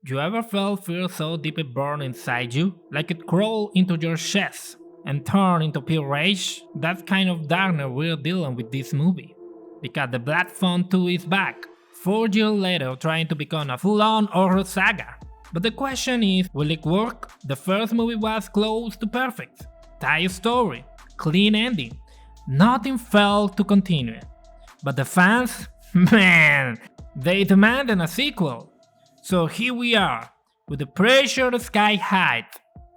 You ever felt fear so deep it burned inside you, like it crawled into your chest and turned into pure rage? That's kind of darkness we're dealing with this movie. Because the Black Phone 2 is back, 4 years later trying to become a full-on horror saga. But the question is, will it work? The first movie was close to perfect. Tight story, clean ending. Nothing felt to continue. But the fans? Man, they demanded a sequel. So here we are, with the pressure sky high.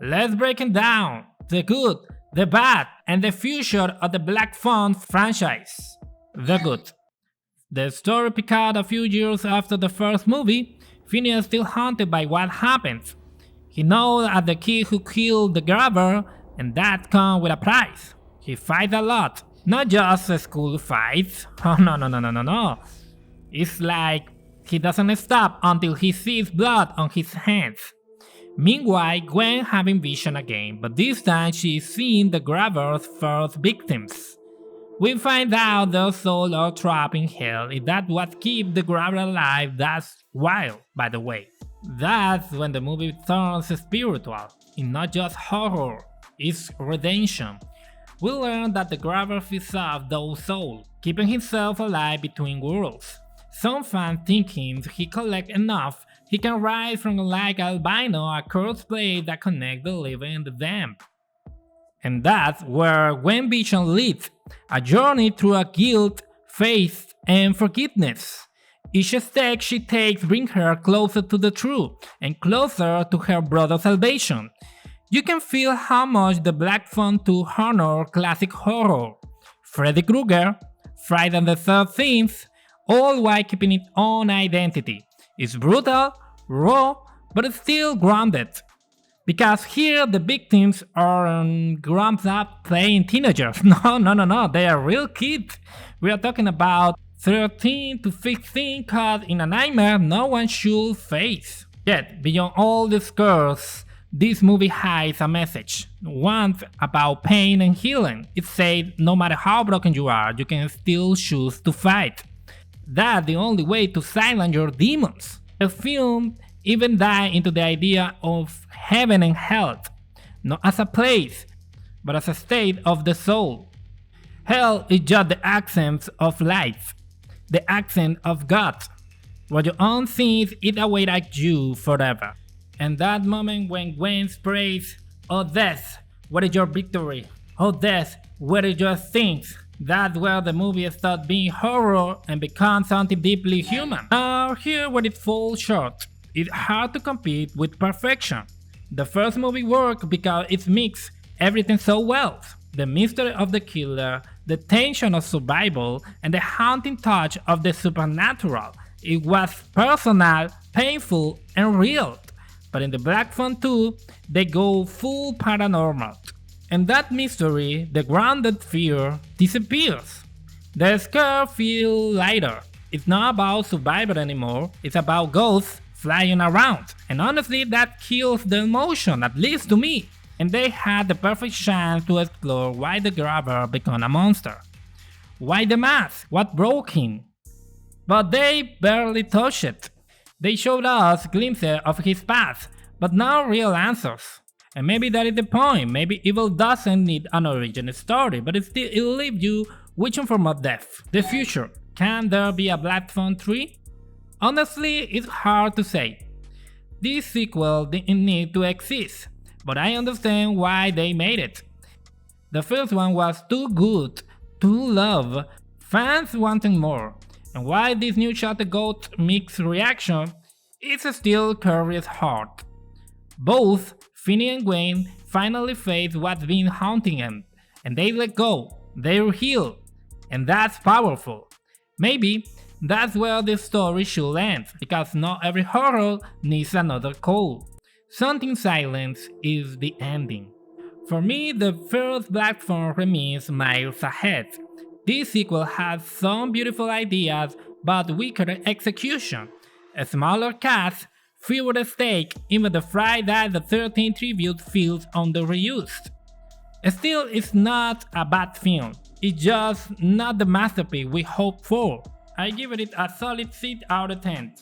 Let's break it down. The good, the bad, and the future of the Black Phone franchise. The good. The story picked up a few years after the first movie. Finney is still haunted by what happened. He knows that the kid who killed the grabber, and that comes with a price. He fights a lot, not just school fights. Oh no. It's like he doesn't stop until he sees blood on his hands. Meanwhile, Gwen having vision again, but this time she is seeing the grabber's first victims. We find out their souls are trapped in hell. If that's what keeps the grabber alive, that's wild, by the way. That's when the movie turns spiritual. It's not just horror, it's redemption. We learn that the grabber feeds off those souls, keeping himself alive between worlds. Some fans thinking he collects enough, he can rise from like albino, a cursed place that connects the living and the damned. And that's where Gwen Vision leads, a journey through a guilt, faith, and forgiveness. Each step she takes brings her closer to the truth and closer to her brother's salvation. You can feel how much the Black Phone 2 honor classic horror. Freddy Krueger, Friday the 13th, all while keeping its own identity. It's brutal, raw, but still grounded. Because here the victims aren't grown up playing teenagers. No, they are real kids. We are talking about 13 to 15 caught in a nightmare no one should face. Yet, beyond all the scares, this movie hides a message. One about pain and healing. It says no matter how broken you are, you can still choose to fight. That's the only way to silence your demons. The film even dives into the idea of heaven and hell, not as a place, but as a state of the soul. Hell is just the accent of life, the accent of God, where your own sins eat away at you forever. And that moment when Gwen prays, "Oh death, where is your victory? Oh death, where is your stings?" That's where the movie stops being horror and becomes something deeply human. Now here where it falls short. It's hard to compete with perfection. The first movie worked because it mixed everything so well. The mystery of the killer, the tension of survival, and the haunting touch of the supernatural. It was personal, painful, and real. But in the Black Phone 2, they go full paranormal. And that mystery, the grounded fear, disappears. The scare feels lighter. It's not about survival anymore, it's about ghosts flying around. And honestly, that kills the emotion, at least to me. And they had the perfect chance to explore why the grabber became a monster. Why the mask? What broke him? But they barely touched it. They showed us glimpses of his past, but no real answers. And maybe that is the point. Maybe evil doesn't need an origin story, but it'll leave you wishing for more death. The future. Can there be a Black Phone 3? Honestly, it's hard to say. This sequel didn't need to exist, but I understand why they made it. The first one was too good, too loved, fans wanting more. And while this new shot got mixed reaction, it's still curious heart. Both Finney and Gwen finally face what's been haunting them, and they let go, they're healed, and that's powerful. Maybe that's where the story should end, because not every horror needs another call. Something silence is the ending. For me, the first Black Phone remains miles ahead. This sequel has some beautiful ideas, but weaker execution. A smaller cast, fewer stakes, even the Friday the 13th tribute feels under-reused. Still, it's not a bad film, it's just not the masterpiece we hoped for. I give it a solid 6 out of 10.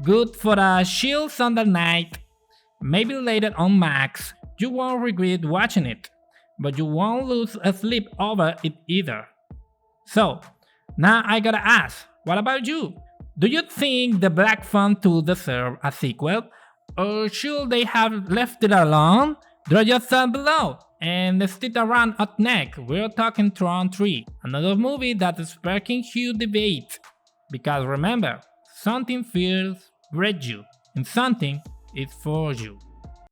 Good for a chill Sunday night. Maybe later on Max, you won't regret watching it, but you won't lose a sleep over it either. So, now I gotta ask, what about you? Do you think the Black Phone 2 deserve a sequel? Or should they have left it alone? Drop your thought below. And stick around up next, we're talking Tron 3, another movie that is sparking huge debate. Because remember, something feels bred you, and something is for you.